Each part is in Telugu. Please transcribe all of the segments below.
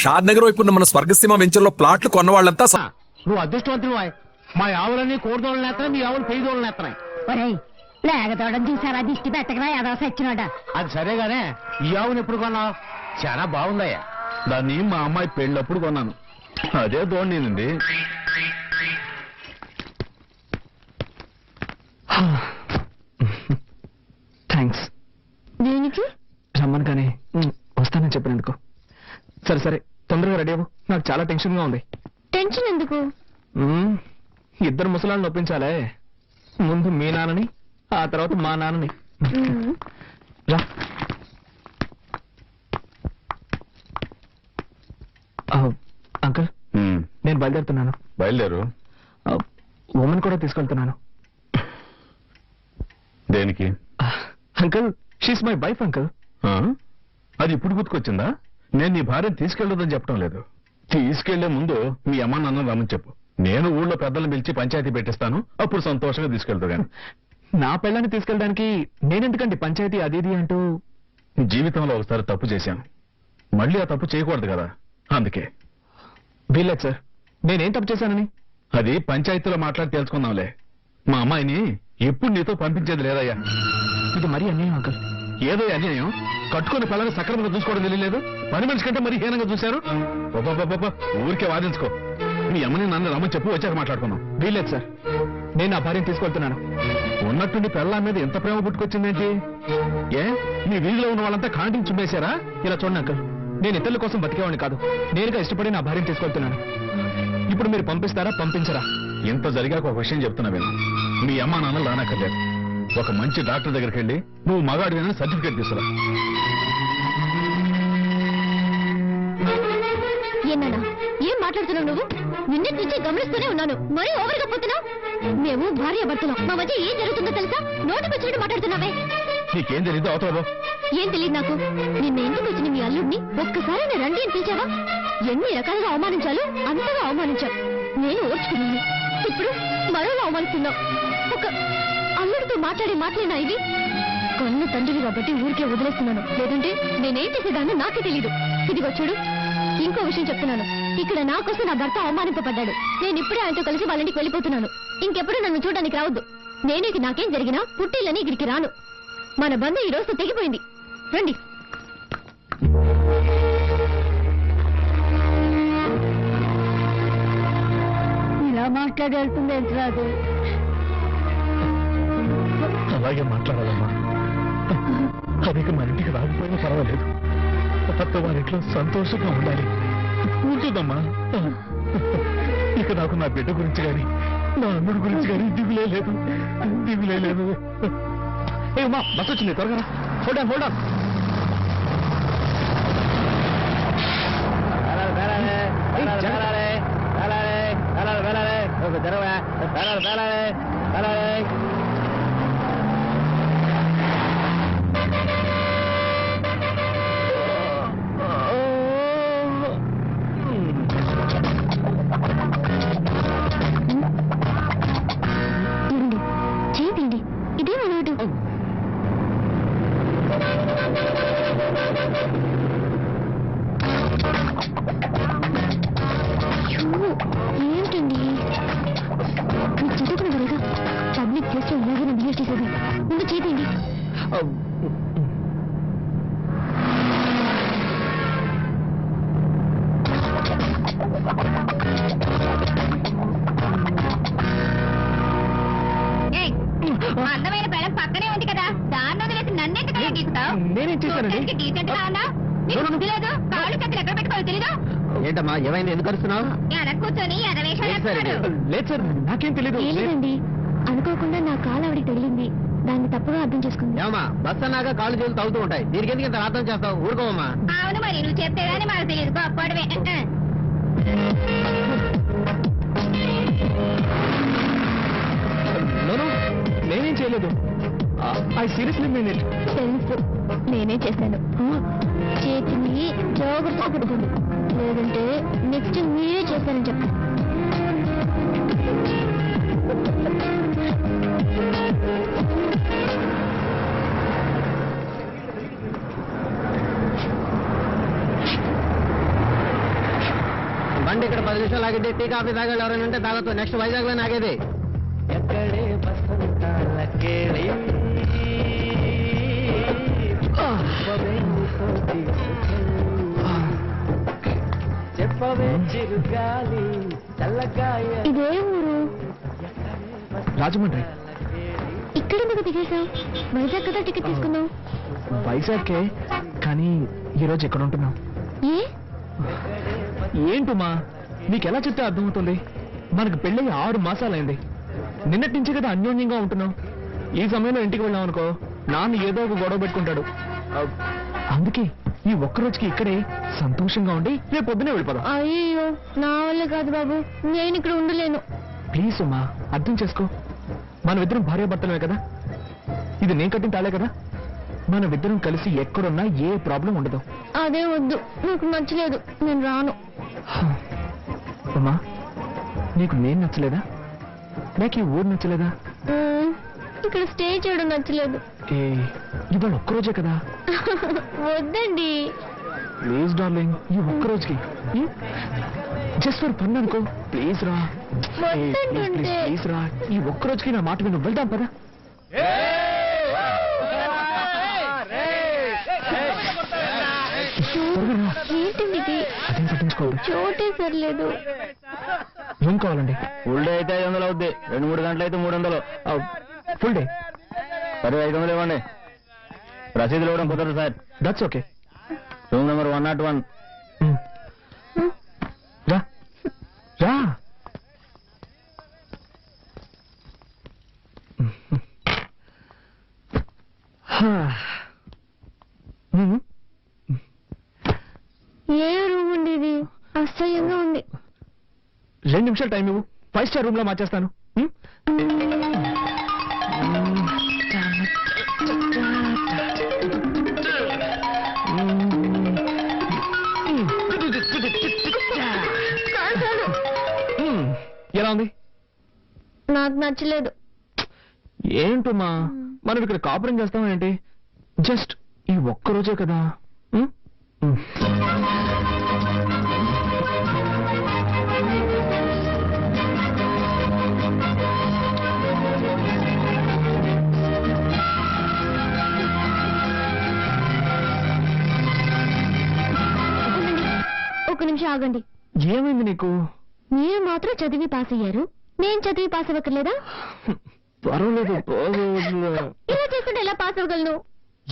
షాద్ నగర్ వైపు ఉన్న మన స్వర్గసీమ వెంచర్లో ప్లాట్లు కొన్న వాళ్ళంతా నువ్వు అదృష్టవంతుడు. మా ఆవులన్నీ కోడిదోళ్ళు నేస్తున్నాయి, మీ ఆవులు పెయ్యదోళ్ళు నేస్తున్నాయి. లేకతోడని చూసారా దిష్టి పెట్టకరా ఏదో సచ్చినోట. అది సరేగానే ఈ ఆవును ఎప్పుడు కొన్నావు? చాలా బాగుందయ్యా. దాన్ని మా అమ్మాయి పెళ్ళప్పుడు కొన్నాను. అదే దోణింది. థ్యాంక్స్. దేనికి? రమ్మను కానీ వస్తానని చెప్పినందుకు. సరే సరే తొందరగా రెడీ అవ్వు, నాకు చాలా టెన్షన్గా ఉంది. టెన్షన్ ఎందుకు? ఇద్దరు ముసలాళ్ళని ఒప్పించాలే. ముందు మీ నాన్నని, ఆ తర్వాత మా నాన్నని. రా. అంకుల్ నేను బయలుదేరుతున్నాను. బయలుదేరు. ఉమెన్ కూడా తీసుకెళ్తున్నాను. దేనికి? Uncle she's my wife uncle. అది ఇప్పుడు గుర్తుకొచ్చిందా? నేను నీ భార్యను తీసుకెళ్లొద్దని చెప్పడం లేదు. తీసుకెళ్లే ముందు మీ అమ్మ నాన్న రమ్మని చెప్పు. నేను ఊళ్ళో పెద్దలను పిలిచి పంచాయతీ పెట్టిస్తాను, అప్పుడు సంతోషంగా తీసుకెళ్తా. గాని నా పిల్లని తీసుకెళ్ళడానికి నేనెందుకండి పంచాయతీ అది ఇది అంటూ. జీవితంలో ఒకసారి తప్పు చేశాను, మళ్ళీ ఆ తప్పు చేయకూడదు కదా, అందుకే. వీల్లేదు సార్, నేనేం తప్పు చేశానని? అది పంచాయతీలో మాట్లాడి తెలుసుకుందాంలే. మా అమ్మాయిని ఎప్పుడు నీతో పంపించేది లేదయ్యా. ఇది మరీ అన్యాయం అంకుల్. ఏదో అన్యాయం. కట్టుకుని పిల్లల్ని సక్రమంగా చూసుకోవడం తెలియలేదు. పని మనిషి కంటే మరీ హీనంగా చూశారు. ఊరికే వాదించుకో. మీ అమ్మని నన్ను రమ్మని చెప్పి వచ్చాక మాట్లాడుకున్నాం. వీల్లేదు సార్, నేను నా భార్యను తీసుకెళ్తున్నాను. ఉన్నట్టుండి పిల్లల మీద ఎంత ప్రేమ పుట్టుకొచ్చిందేంటి? ఏ మీ వీధిలో ఉన్న వాళ్ళంతా కాంటింగ్ చుమ్మేశారా? ఇలా చూడండి అంకుల్, నేను ఇతరుల కోసం బతికేవాడిని కాదు. నేనుగా ఇష్టపడి నా భార్యను తీసుకెళ్తున్నాను. ఇప్పుడు మీరు పంపిస్తారా పంపించరా? ఇంత జరిగాక ఒక విషయం చెప్తున్నా విను. మీ అమ్మ నాన్నలు రానక్కర్లేదు. ఒక మంచి డాక్టర్ దగ్గరికి వెళ్ళి నువ్వు మగాడివేనని సర్టిఫికేట్ తీసుకురా. ఏనా ఏం మాట్లాడుతున్నావు నువ్వు? నిన్నటి నుంచి గమనిస్తూనే ఉన్నాను, మరీ ఓవర్గా పోతున్నావు. మేము భార్య భర్తలం, మా మధ్య ఏం జరుగుతుందో తెలుసా? నోటికి వచ్చినట్టు మాట్లాడుతున్నావే. నీకేం తెలీదు అవతల. ఏం తెలియదు నాకు. నిన్న ఇంటికి వచ్చిన మీ అల్లుడిని ఒక్కసారి నేను రండి అని పిలిచావా? ఎన్ని రకాలుగా అవమానించాలో అంతగా అవమానించావు. నేను ఓర్చుకున్నాను. ఇప్పుడు మరోలా అవమానిస్తున్నావు. ఒక అల్లుడితో మాట్లాడే మాటలేనా ఇవి? కన్ను తండ్రివి కాబట్టి ఊరికే వదిలేస్తున్నాను, లేదంటే నేనేం చేసేదాన్ని నాకే తెలీదు. ఇదిగో చూడు, ఇంకో విషయం చెప్తున్నాను. ఇక్కడ నా కోసం నా భర్త అవమానింపబడ్డాడు. నేను ఇప్పుడే ఆయనతో కలిసి వాళ్ళ ఇంటికి వెళ్ళిపోతున్నాను. ఇంకెప్పుడు నన్ను చూడడానికి రావద్దు. నేను నాకేం జరిగినా పుట్టిల్లని ఇక్కడికి రాను. మన బంధం ఈ రోజు తెగిపోయింది. రండి. ఇలా మాట్లాడేస్తుంది ఎంత రాదు. అలాగే మాట్లాడాలమ్మా. అదిక మన ఇంటికి రాకపోయినా పర్వాలేదు, అత్త వారింట్లో సంతోషంగా ఉండాలి. ఉంటుందమ్మా. ఇక నాకు నా బిడ్డ గురించి కానీ నా అన్నుడి గురించి కానీ దిగులే లేదు, దిగులే లేదు. ఏమా బస్ వచ్చింది, త్వరగా హోల్డ్ ఆన్, హోల్డ్ ఆన్. చేయండి, ఇదే అలవాటు. ఏంటండి మీకు చదువుకున్నదా? పబ్లిక్ ప్లేస్ లో ఇలాగే బిహేవ్ చేసేది. ముందు చేయండి. అందమైన బెడం పక్కనే ఉంది కదా, దాన్ని వదిలేసి నన్నెందుకు గీస్తావు? నేనేం చేశానండి? డీసెంట్ గా ఉన్నా లేదు. కాళ్ళు చేతులు ఎక్కడ పెట్టుకోవాలి తెలీదు. ఏంటమ్మా ఏమైంది, ఎందుకు అరుస్తున్నావు? ఎన కూర్చొని లేదు సార్, నాకేం తెలీదు. లేదండి, అనుకోకుండా నా కాలు ఆవిడికి తగిలింది. దాన్ని తప్పుగా అర్థం చేసుకుంది. ఏమా బస్ అన్నాక కాళ్ళు చేతులు తగ్గుతూ ఉంటాయి, దీనికి ఎందుకు ఇంత అర్థం చేస్తావు? ఊరుకోమమ్మా. అవును మరి, నువ్వు చెప్తే గానీ మాకు తెలియదు. గొప్పడవే. నేనేం చేయలేదు. I seriously mean it. తెలుసు, నేనే చేశాను. చేతిని జాగ్రత్తగా పెట్టుకోండి, లేదంటే నెక్స్ట్ మీరే చేశానని చెప్పండి. బండి ఇక్కడ 10 నిమిషాలు ఆగితే టీ కాఫీ తాగాలి ఎవరైనా ఉంటే తాగొచ్చు. నెక్స్ట్ వైజాగ్ లో ఆగేది. ఎక్కడే బసంతాలకేళి చెప్పవే చిరుగాలి చల్లగాయ. ఇదే ఊరు? రాజమండ్రి. ఇక్కడ ఎందుకు దిగేశావు? వైజాగ్ కదా టికెట్ తీసుకున్నావు. వైజాగ్కే, కానీ ఈరోజు ఎక్కడ ఉంటున్నావు? ఏ? ఏంటుమా నీకెలా చెప్తే అర్థమవుతుంది? మనకు పెళ్ళి 6 మాసాలైంది. నిన్నటి నుంచి కదా అన్యోన్యంగా ఉంటున్నావు. ఈ సమయంలో ఇంటికి వెళ్ళాం అనుకో, నాన్న ఏదో ఒక గొడవ పెట్టుకుంటాడు. అందుకే ఈ ఒక్కరోజుకి ఇక్కడే సంతోషంగా ఉండి రేపు పొద్దునే వెళ్ళిపోదాం. అయ్యో, నా వల్ల కాదు బాబు, నేను ఇక్కడ ఉండలేను. ప్లీజ్ ఉమా, అర్థం చేసుకో. మనమిద్దరం భార్యాభర్తలమే కదా. ఇది నేను కట్టిన తాళే కదా. మనమిద్దరం కలిసి ఎక్కడున్నా ఏ ప్రాబ్లం ఉండదు. అదే వద్దు, నాకు నచ్చలేదు, నేను రాను. ఉమా, నీకు నేను నచ్చలేదా? నాకు ఈ ఊరు నచ్చలేదా? ఇక్కడ స్టే చేయడం నచ్చలేదు. ఏ, ఇవాళ ఒక్కరోజే కదా. వద్దండి. ప్లీజ్ డార్లింగ్, ఈ ఒక్కరోజుకి జస్ట్ ఫర్ ఫన్ అనుకో. ప్లీజ్ రా, ప్లీజ్ రా, ఈ ఒక్కరోజుకి నా మాట విను. వెళ్దాం పదా. ఏంటండి ఇది? అదేం పట్టించుకోవద్దు. చోటే సరిలేదు. రూమ్ కావాలండి. ఫుల్ డే అయితే 500 అవుద్ది. 2-3 గంటలు అయితే 300. Full day. సరే 500 ఇవ్వండి. రసీదులు ఇవ్వడం కుదరదు sir. That's okay. Room number 101. రా రా. ఏ రూమ్ ఉంది ఇది? అసహ్యంగా ఉంది. 2 నిమిషాలు టైం ఇవ్వు, 5 స్టార్ రూమ్ లో మార్చేస్తాను. ఎలా ఉంది? నాకు నచ్చలేదు. ఏంటమ్మా, మనం ఇక్కడ కాపురం చేస్తామా ఏంటి? జస్ట్ ఈ ఒక్కరోజే కదా. ఒక నిమిషం ఆగండి. ఏమైంది నీకు? మీరు మాత్రం చదివి పాస్ అయ్యారు, నేను చదివి పాస్ అవ్వక్కర్లేదా? పర్వాలేదు. ఇలా చేస్తుంటే ఎలా పాస్ అవ్వగలను?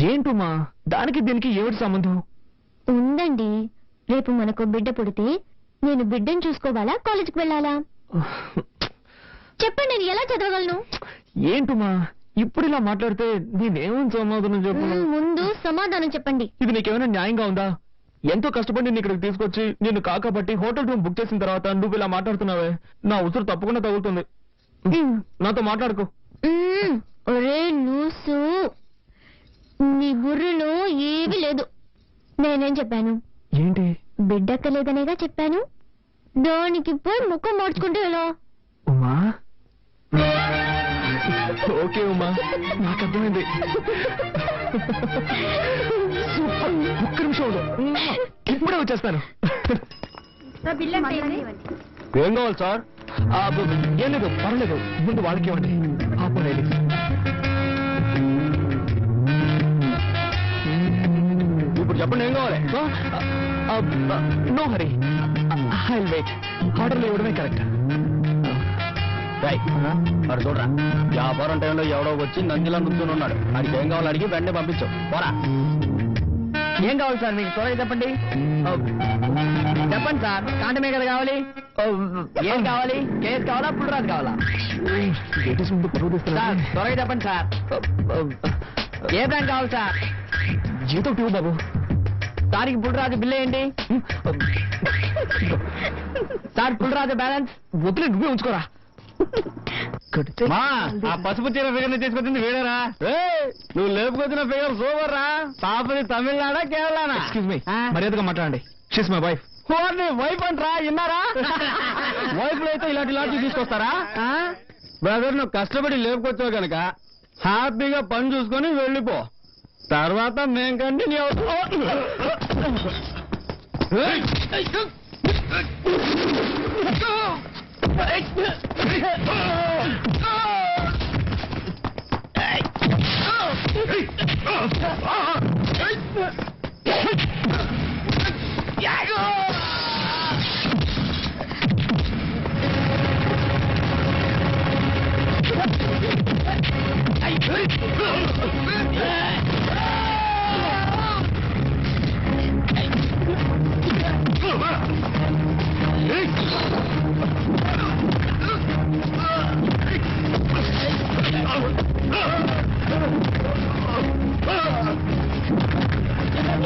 ఏంటమ్మా, దానికి దీనికి ఏమిటి సంబంధం? ఉందండి. రేపు మనకు బిడ్డ పుడితే నేను బిడ్డను చూసుకోవాలా, కాలేజీకి వెళ్ళాలా? చెప్పండి, నేను ఎలా చదవగలను? ఏంటమ్మా, ఇప్పుడు ఇలా మాట్లాడితే నేనేమని సమాధానం చెప్పు? ముందు సమాధానం చెప్పండి. ఇది నీకేమైనా న్యాయంగా ఉందా? ఎంతో కష్టపడి నిన్ను ఇక్కడికి తీసుకొచ్చి నిన్ను కాకబట్టి హోటల్ రూమ్ బుక్ చేసిన తర్వాత నువ్వు ఇలా మాట్లాడుతున్నావే, నా ఉసురు తప్పకుండా తగులుతుంది. నాతో మాట్లాడుకో. ఒరే లూసు, నీ బుర్రలో ఏమీ లేదు. నేనేం చెప్పాను? ఏంటి? బిడ్డక్కలేదనేగా చెప్పాను. దానికి పోయి ముఖం మార్చుకుంటే ఎలా? ఉమా, ఓకే ఉమా, నాకు అర్థమైంది. ఒక్క నిమిషం ఉండు, ఇప్పుడే వచ్చేస్తాను. ఏం కావాలి సార్? ఏం లేదు, పర్లేదు, ముందు వాళ్ళకి ఇవ్వండి. ఆపలేదు. ఇప్పుడు చెప్పండి, ఏం కావాలి? No hurry, I will wait. ఆర్డర్లు ఇవ్వడమే కరెక్ట్. మరి చూడరా, వ్యాపారం టైంలో ఎవడో వచ్చి నందిలా నుంచుని ఉన్నాడు. వాడికి ఏం కావాలి అడిగి వెంటనే పంపించు. పోరా. ఏం కావాలి సార్ మీకు? త్వరగా చెప్పండి. చెప్పండి సార్, కాంటమే కదా కావాలి. ఏం కావాలి? కేసు కావాలా, పుల్రాజు కావాలా? ముందు పరువు తీస్తున్నా. సార్ త్వరగా చెప్పండి సార్. ఏ బ్రాండ్ కావాలి సార్? జీతం ఇవ్వు బాబు. సార్కి పుల్రాజు బిల్ ఏంటి సార్? పుల్రాజు బ్యాలెన్స్ వదిలే, నువ్వే ఉంచుకోరా. మా ఆ పసుపు చీర ఫిగర్ తీసుకొచ్చింది వీడరా? నువ్వు లేపుకొచ్చిన ఫిగర్ సూపర్ రా. పాపది తమిళనాడా కేరళనా? ఎక్స్క్యూజ్ మీ, మర్యాదగా మాట్లాడండి. She's my wife. వైఫ్ అంటరా? విన్నారా? వైఫ్ లో అయితే ఇలాంటి లాంటి తీసుకొస్తారా? బ్రదర్, నువ్వు కష్టపడి లేపుకొచ్చావు కనుక హ్యాపీగా పని చూసుకొని వెళ్ళిపో. తర్వాత మేం కంటిన్యూ అవుతాం.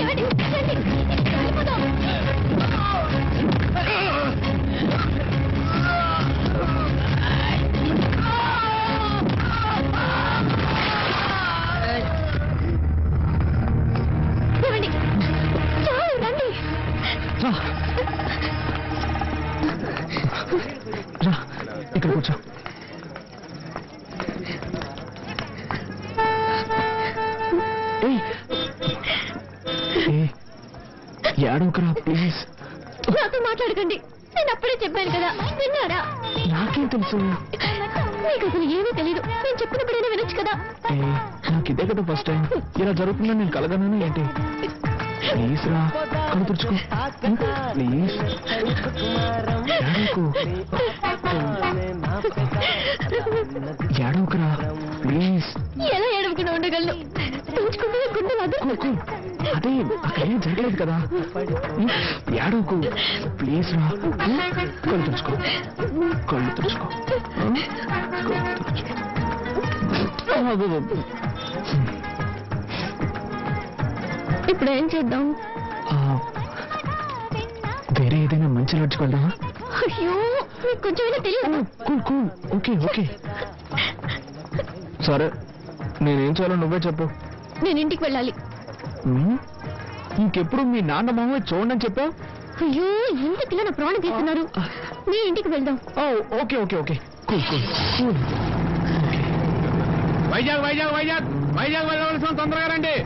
ఏమండి? రండి. వెళ్ళిపోదాం. ఏమండి? చాలు, రండి. రా రా ఇక్కడ కూర్చో. ఏయ్ ఏడవకురా ప్లీజ్. నాతో మాట్లాడకండి. నేను అప్పుడే చెప్పాను కదా, విన్నారా? నాకేం తెలుసు? మీకు అసలు ఏమీ తెలీదు. నేను చెప్పినప్పుడైనా వినొచ్చు కదా. నాకు ఇదే కదా ఫస్ట్ టైం. ఇలా జరుగుతుందని నేను కలగను ఏంటి? ప్లీజ్ రా, కళ్ళు తుడుచుకో ప్లీజ్. ఏడవకు ఏడవకురా ప్లీజ్. ఎలా ఏడవకుండా ఉండగలను? తుడుచుకుంటే గుండెలు అదుపు. అదే అక్కడ ఏం జరగలేదు కదా. ఏడవకు ప్లీజ్ రా. కళ్ళు తుడుచుకో కళ్ళు తుడుచుకో కళ్ళు తుడుచుకో. ఇప్పుడు ఏం చేద్దాం? వేరే ఏదైనా మంచి లాడ్జ్కి వెళ్దామా? అయ్యో, మీకు కొంచెమైనా తెలియదు. కూల్ కూల్ ఓకే ఓకే సరే, నేనేం చేయాలో నువ్వే చెప్పు. నేను ఇంటికి వెళ్ళాలి. ఇంకెప్పుడు మీ నాన్న మామయ్య చూడని చెప్పావు. అయ్యో, ఇంటికి నా ప్రాణం తీస్తున్నారు. మీ ఇంటికి వెళ్దాం. Okay okay okay cool cool cool. Vizag Vizag Vizag Vizag వెళ్ళవలసిన తొందరగా రండి.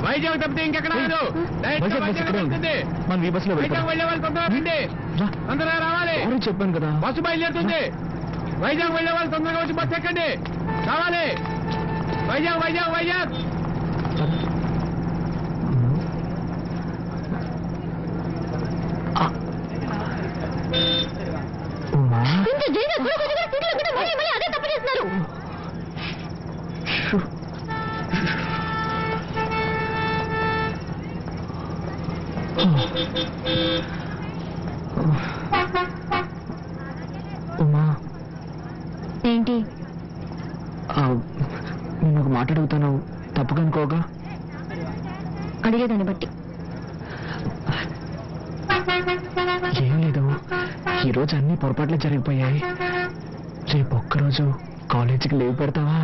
వైజాగ్ తప్పితే ఇంకెక్కడ లేదు. డైరెక్ట్ వైజాగ్ బస్ ఇక్కడే ఉంది. వెళ్తుంది. మనం ఈ బస్సులో వైజాగ్ వెళ్ళిపోదాం. వెళ్ళే వాళ్ళు తొందరగా రండి. రా. తొందరగా రావాలి. ఎవరో చెప్పాను కదా. బస్సు బయలుదేరుతుంది. వైజాగ్ వెళ్ళే వాళ్ళు తొందరగా వచ్చి బస్సు ఎక్కండి. కావాలి. వైజాగ్ వైజాగ్ వైజాగ్. ఉమా ఇంత జరిగిన గొడవ దగ్గర సీట్లు ఎక్కడ మళ్ళీ మళ్ళీ అదే తప్పు చేస్తున్నారు. ఉమా ఏంటి? నేను ఒక మాట అడుగుతాను, తప్పుగా అనుకోగా? అడిగేదాన్ని బట్టి. ఏం లేదు, ఈరోజు అన్ని పొరపాట్లే జరిగిపోయాయి. రేపు ఒక్కరోజు కాలేజీకి లీవ్ పెడతావా?